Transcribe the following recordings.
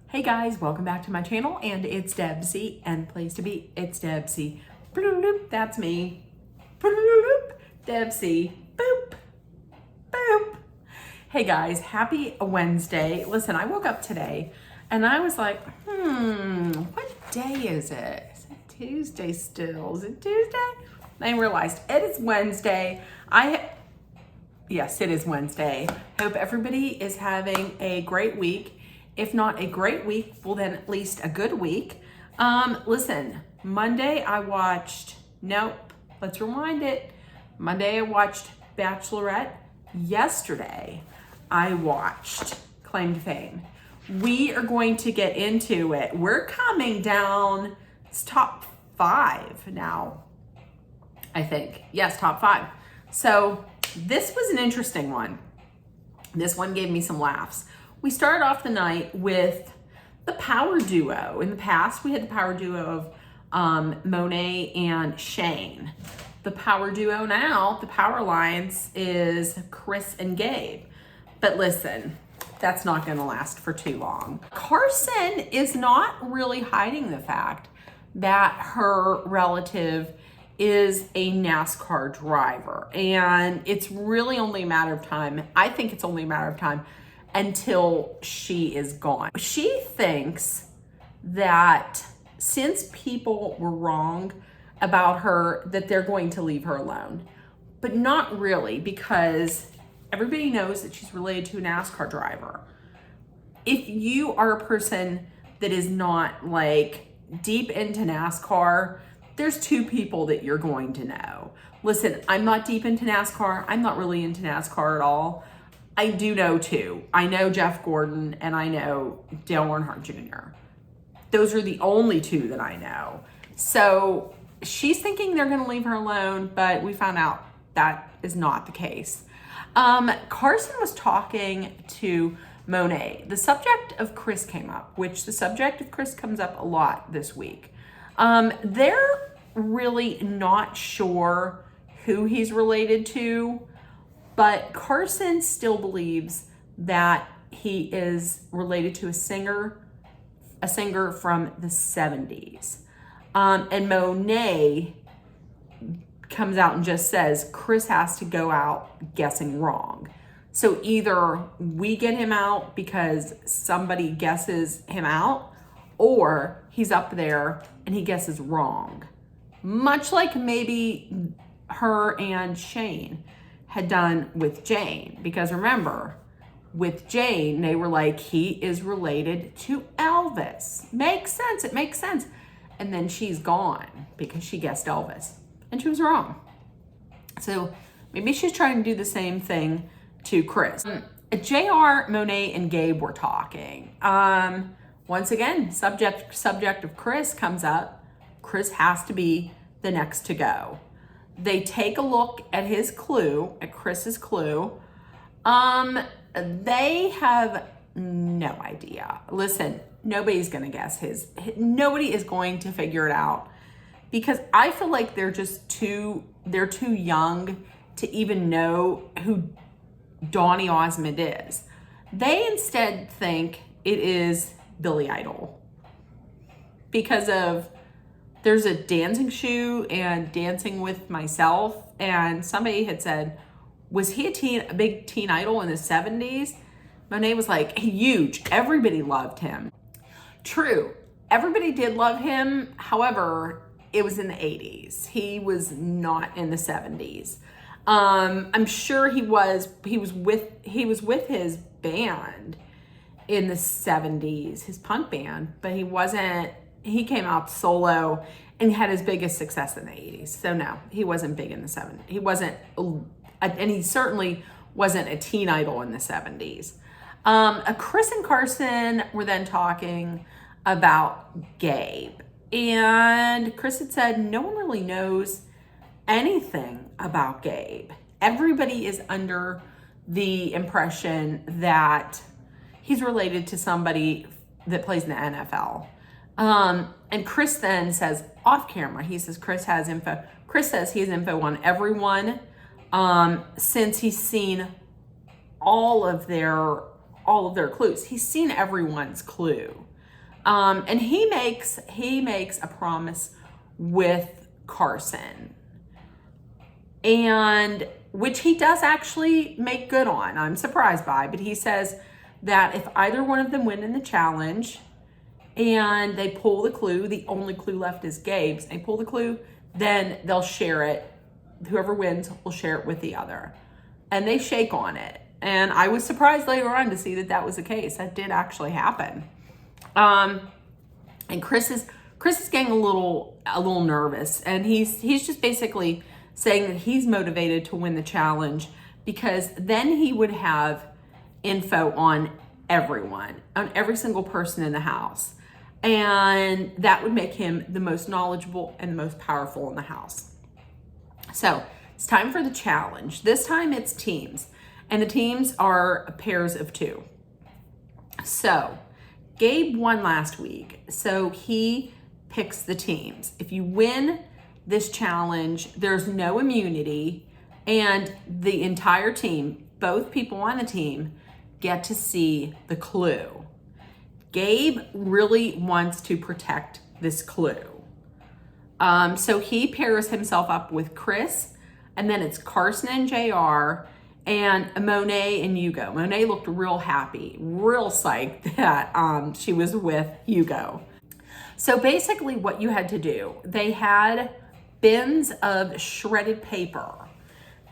Hey guys, welcome back to my channel, and it's Debsy, and the place to be, it's Debsy. Bloop, that's me. Bloop, Debsy. Boop, boop. Hey guys, happy Wednesday. Listen, I woke up today and I was like, what day is it? Is it Tuesday still? Is it Tuesday? I realized it is Wednesday. Yes, it is Wednesday. Hope everybody is having a great week. If not a great week, well then at least a good week. Listen, Monday let's rewind it. Monday I watched Bachelorette. Yesterday I watched Claim to Fame. We are going to get into it. We're coming down, it's top 5 now, I think. Yes, top 5. So this was an interesting one. This one gave me some laughs. We started off the night with the power duo. In the past, we had the power duo of Monet and Shane. The power duo now, the power alliance, is Chris and Gabe. But listen, that's not going to last for too long. Carson is not really hiding the fact that her relative is a NASCAR driver. And it's really only a matter of time. I think it's only a matter of time until she is gone. She thinks that since people were wrong about her, that they're going to leave her alone. But not really, because everybody knows that she's related to a NASCAR driver. If you are a person that is not like deep into NASCAR, there's 2 people that you're going to know. Listen, I'm not deep into NASCAR. I'm not really into NASCAR at all. I do know 2. I know Jeff Gordon and I know Dale Earnhardt Jr. Those are the only 2 that I know. So she's thinking they're going to leave her alone, but we found out that is not the case. Carson was talking to Monet. The subject of Chris came up, which the subject of Chris comes up a lot this week. They're really not sure who he's related to, but Carson still believes that he is related to a singer from the 70s. And Monet comes out and just says Chris has to go out guessing wrong. So either we get him out because somebody guesses him out, or he's up there and he guesses wrong. Much like maybe her and Shane had done with Jane. Because remember, with Jane, they were like, he is related to Elvis. Makes sense, it makes sense. And then she's gone because she guessed Elvis. And she was wrong. So maybe she's trying to do the same thing to Chris. JR, Monet, and Gabe were talking. Once again, subject of Chris comes up. Chris has to be the next to go. They take a look at his clue, at Chris's clue. They have no idea. Listen, nobody's gonna guess nobody is going to figure it out, because I feel like they're too young to even know who Donny Osmond is. They instead think it is Billy Idol, because of there's a dancing shoe and Dancing with Myself, and somebody had said, was he a big teen idol in the 70s? Monet was like, huge. Everybody loved him. True, everybody did love him. However, it was in the 80s. He was not in the 70s. I'm sure he was with his band in the 70s, his punk band, but he came out solo and had his biggest success in the 80s. So no, he wasn't big in the 70s. He wasn't, and he certainly wasn't a teen idol in the 70s. Chris and Carson were then talking about Gabe. And Chris had said, no one really knows anything about Gabe. Everybody is under the impression that he's related to somebody that plays in the NFL. And Chris then says off camera, he says Chris has info. Chris says he has info on everyone, since he's seen all of their clues. He's seen everyone's clue. And he makes a promise with Carson, and which he does actually make good on. I'm surprised by, but he says that if either one of them win in the challenge and they pull the clue, the only clue left is Gabe's, they pull the clue, then they'll share it. Whoever wins will share it with the other. And they shake on it. And I was surprised later on to see that that was the case. That did actually happen. And Chris is getting a little nervous, and he's just basically saying that he's motivated to win the challenge because then he would have info on everyone, on every single person in the house. And that would make him the most knowledgeable and the most powerful in the house. So it's time for the challenge. This time it's teams, and the teams are pairs of 2. So Gabe won last week, so he picks the teams. If you win this challenge, there's no immunity, and the entire team, both people on the team, get to see the clue. Gabe really wants to protect this clue. So he pairs himself up with Chris, and then it's Carson and JR, and Monet and Hugo. Monet looked real happy, real psyched that she was with Hugo. So basically what you had to do, they had bins of shredded paper,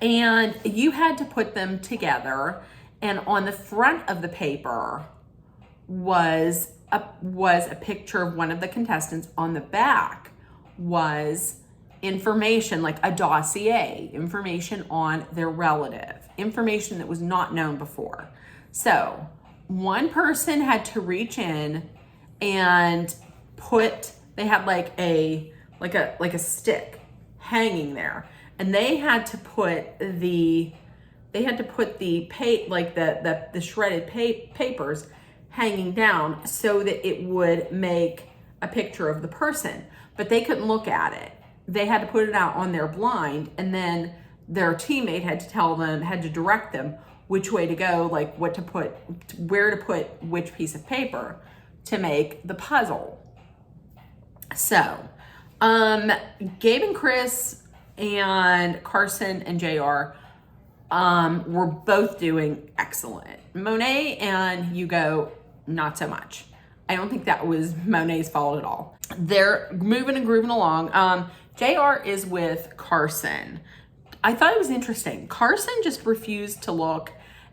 and you had to put them together, and on the front of the paper was a picture of one of the contestants. On the back was information, like a dossier, information on their relative, information that was not known before. So one person had to reach in and they had like a stick hanging there, and they had to put the shredded papers hanging down so that it would make a picture of the person, but they couldn't look at it. They had to put it out on their blind, and then their teammate had to direct them which way to go, like what to put, where to put which piece of paper to make the puzzle. So, Gabe and Chris and Carson and JR were both doing excellent. Monet and Hugo, not so much. I don't think that was Monet's fault at all. They're moving and grooving along. JR is with Carson. I thought it was interesting. Carson just refused to look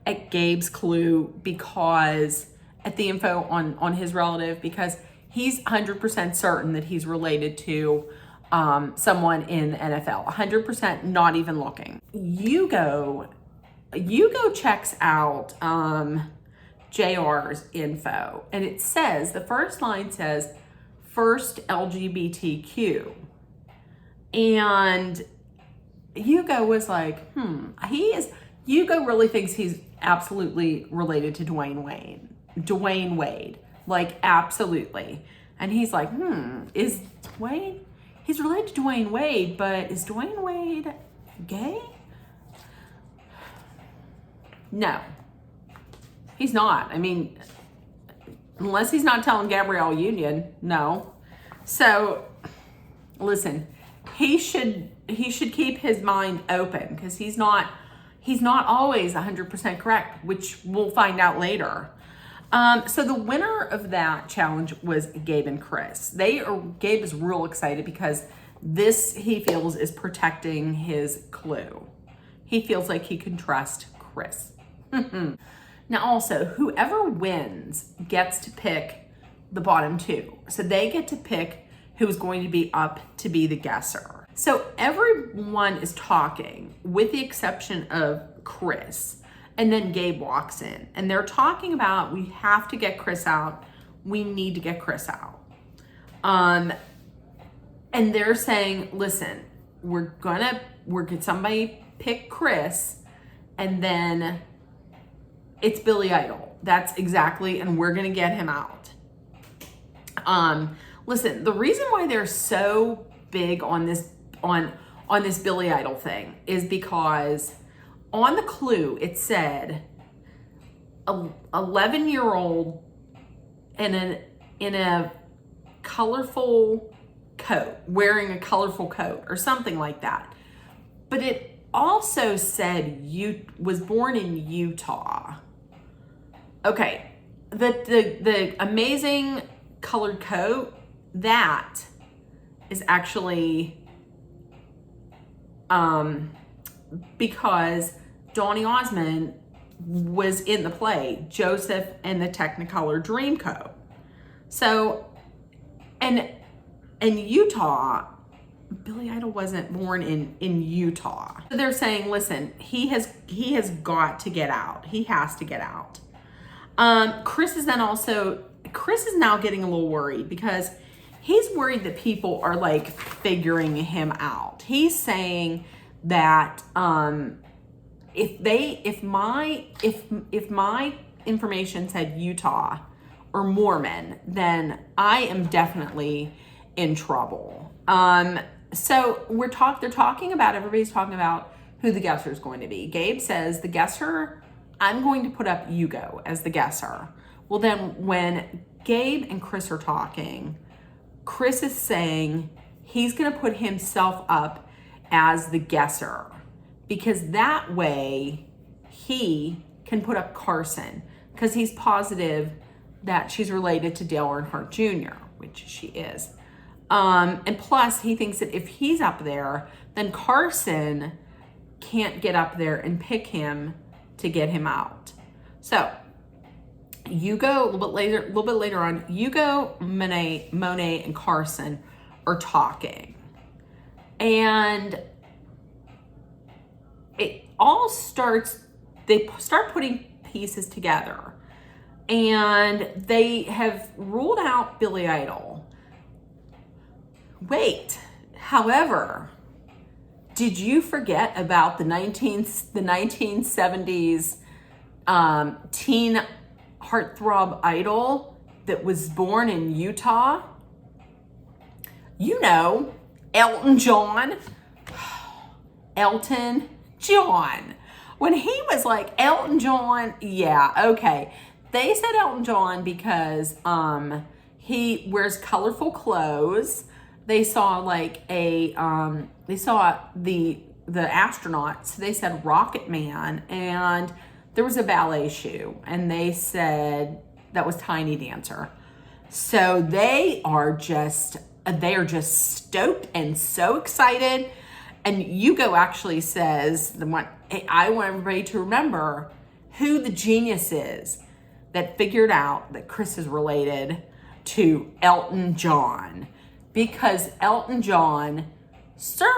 at Gabe's clue because at the info on his relative, because he's 100% certain that he's related to someone in the NFL. 100% not even looking. Hugo checks out JR's info, and it says, the first line says, first LGBTQ. And Hugo was like, Hugo really thinks he's absolutely related to Dwayne Wade, like absolutely. And he's like, he's related to Dwayne Wade, but is Dwayne Wade gay? No, he's not. I mean, unless he's not telling Gabrielle Union, no. So listen, he should keep his mind open, because he's not always 100% correct, which we'll find out later. So the winner of that challenge was Gabe and Chris. Gabe is real excited because this, he feels, is protecting his clue. He feels like he can trust Chris. Now also, whoever wins gets to pick the bottom 2. So they get to pick who's going to be up to be the guesser. So everyone is talking with the exception of Chris. And then Gabe walks in, and they're talking about, we have to get Chris out. We need to get Chris out. And they're saying, listen, we're gonna somebody pick Chris, and then it's Billy Idol. That's exactly, and we're gonna get him out. Listen, the reason why they're so big on this Billy Idol thing is because on the clue, it said 11-year-old and an in a colorful coat, wearing a colorful coat or something like that. But it also said you was born in Utah. Okay, the amazing colored coat, that is actually because Donny Osmond was in the play Joseph and the Technicolor Dreamcoat. So, and in Utah, Billy Idol wasn't born in Utah. So they're saying, listen, he has got to get out. He has to get out. Chris is now getting a little worried because he's worried that people are like figuring him out. He's saying that if my information said Utah or Mormon, then I am definitely in trouble. So everybody's talking about who the guesser is going to be. Gabe says the guesser, I'm going to put up Hugo as the guesser. Well, then when Gabe and Chris are talking, Chris is saying he's going to put himself up as the guesser because that way he can put up Carson because he's positive that she's related to Dale Earnhardt Jr., which she is. And plus, he thinks that if he's up there, then Carson can't get up there and pick him to get him out. So, Hugo, a little bit later on, Hugo, Monet, and Carson are talking. And it all starts, they start putting pieces together. And they have ruled out Billy Idol. Wait, however, did you forget about the 1970s teen heartthrob idol that was born in Utah? You know, Elton John. Elton John. When he was like Elton John, yeah, okay. They said Elton John because he wears colorful clothes. They saw the astronauts. They said Rocket Man, and there was a ballet shoe, and they said that was Tiny Dancer. So they are just stoked and so excited. And Hugo actually says, I want everybody to remember who the genius is that figured out that Chris is related to Elton John. Because Sir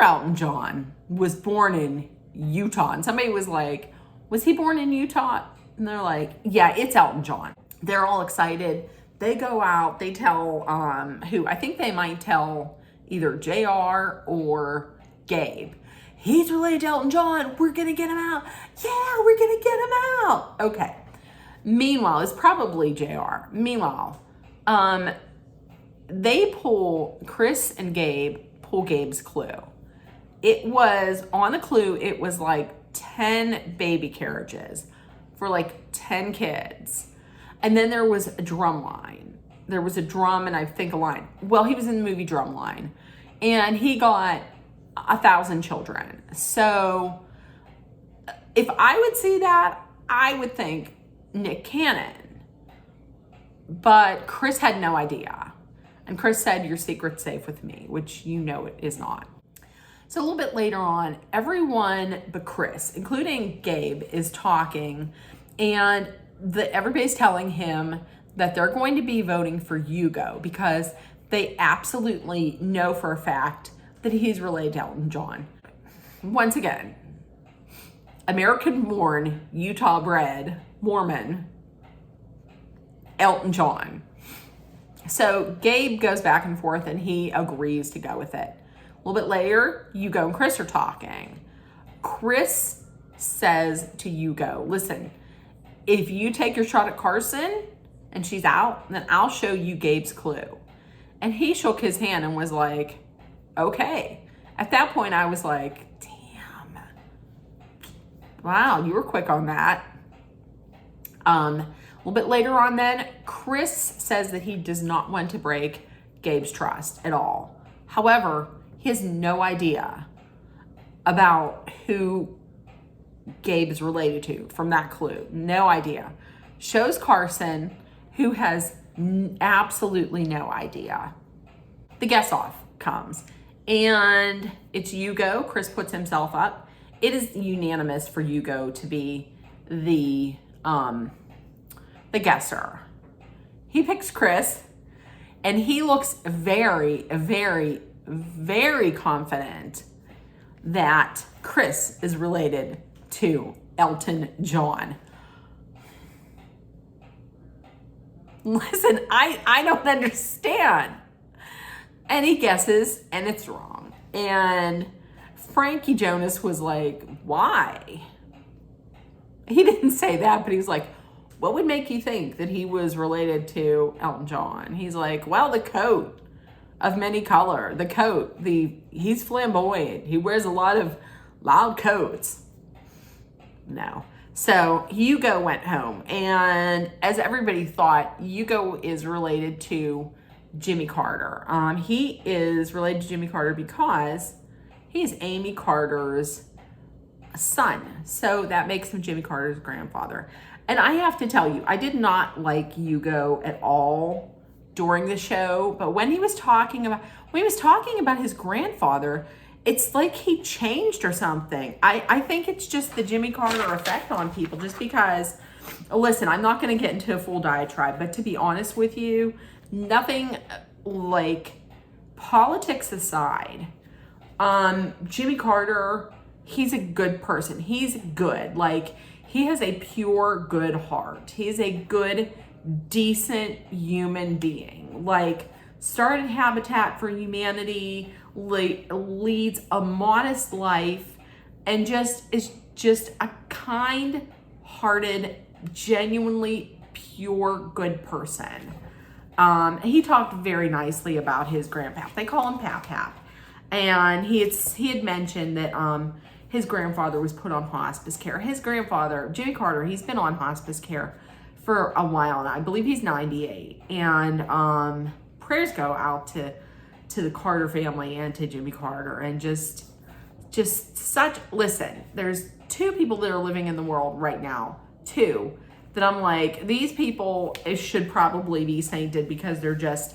Elton John, was born in Utah. And somebody was like, was he born in Utah? And they're like, yeah, it's Elton John. They're all excited. They go out, they tell I think they might tell either JR or Gabe. He's related to Elton John. We're going to get him out. Yeah, we're going to get him out. Okay. Meanwhile, it's probably JR. Meanwhile, Chris and Gabe pull Gabe's clue. It was, on the clue, it was like 10 baby carriages for like 10 kids. And then there was a drum line. There was a drum and I think a line. Well, he was in the movie Drumline. And he got 1,000 children. So if I would see that, I would think Nick Cannon. But Chris had no idea. And Chris said, your secret's safe with me, which you know it is not. So a little bit later on, everyone but Chris, including Gabe, is talking, and everybody's telling him that they're going to be voting for Hugo because they absolutely know for a fact that he's related to Elton John. Once again, American-born, Utah-bred, Mormon, Elton John. So Gabe goes back and forth and he agrees to go with it. A little bit later, Hugo and Chris are talking. Chris says to Hugo, listen, if you take your shot at Carson and she's out, then I'll show you Gabe's clue. And he shook his hand and was like, okay. At that point, I was like, damn. Wow, you were quick on that. A little bit later on then, Chris says that he does not want to break Gabe's trust at all. However, he has no idea about who Gabe is related to from that clue. No idea. Shows Carson, who has absolutely no idea. The guess off comes, and it's Hugo. Chris puts himself up. It is unanimous for Hugo to be the guesser. He picks Chris, and he looks very, very, very confident that Chris is related to Elton John. Listen, I don't understand. And he guesses, and it's wrong. And Frankie Jonas was like, why? He didn't say that, but he was like, what would make you think that he was related to Elton John? He's like, well, the coat of many color, the coat, he's flamboyant. He wears a lot of loud coats. No. So Hugo went home, and as everybody thought, Hugo is related to Jimmy Carter. He is related to Jimmy Carter because he's Amy Carter's son. So that makes him Jimmy Carter's grandfather. And I have to tell you, I did not like Hugo at all during the show, but when he was talking about his grandfather, it's like he changed or something. I think it's just the Jimmy Carter effect on people, just because, listen, I'm not going to get into a full diatribe, but to be honest with you, nothing like politics aside, Jimmy Carter, he's a good person. He's good. Like, he has a pure good heart. He's a good, decent human being. Like, started Habitat for Humanity, leads a modest life, and is just a kind-hearted, genuinely pure good person. He talked very nicely about his grandpap. They call him Pap Pap. And he had mentioned that his grandfather was put on hospice care. His grandfather, Jimmy Carter, he's been on hospice care for a while now. I believe he's 98. And prayers go out to the Carter family and to Jimmy Carter. And just such, listen, there's two people that are living in the world right now, two, that I'm like, these people should probably be sainted because they're just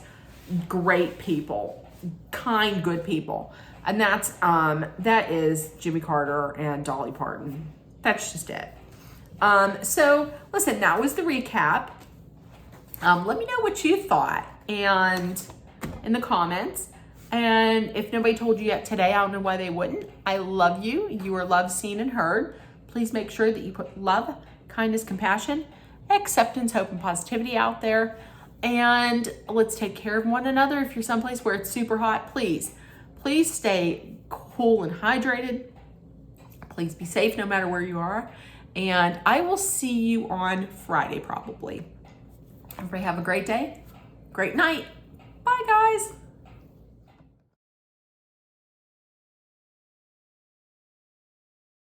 great people, kind, good people. And that is Jimmy Carter and Dolly Parton. That's just it. So listen, that was the recap. Let me know what you thought and in the comments. And if nobody told you yet today, I don't know why they wouldn't. I love you. You are loved, seen, and heard. Please make sure that you put love, kindness, compassion, acceptance, hope, and positivity out there. And let's take care of one another. If you're someplace where it's super hot, please stay cool and hydrated. Please be safe no matter where you are. And I will see you on Friday probably. Everybody have a great day, great night. Bye, guys.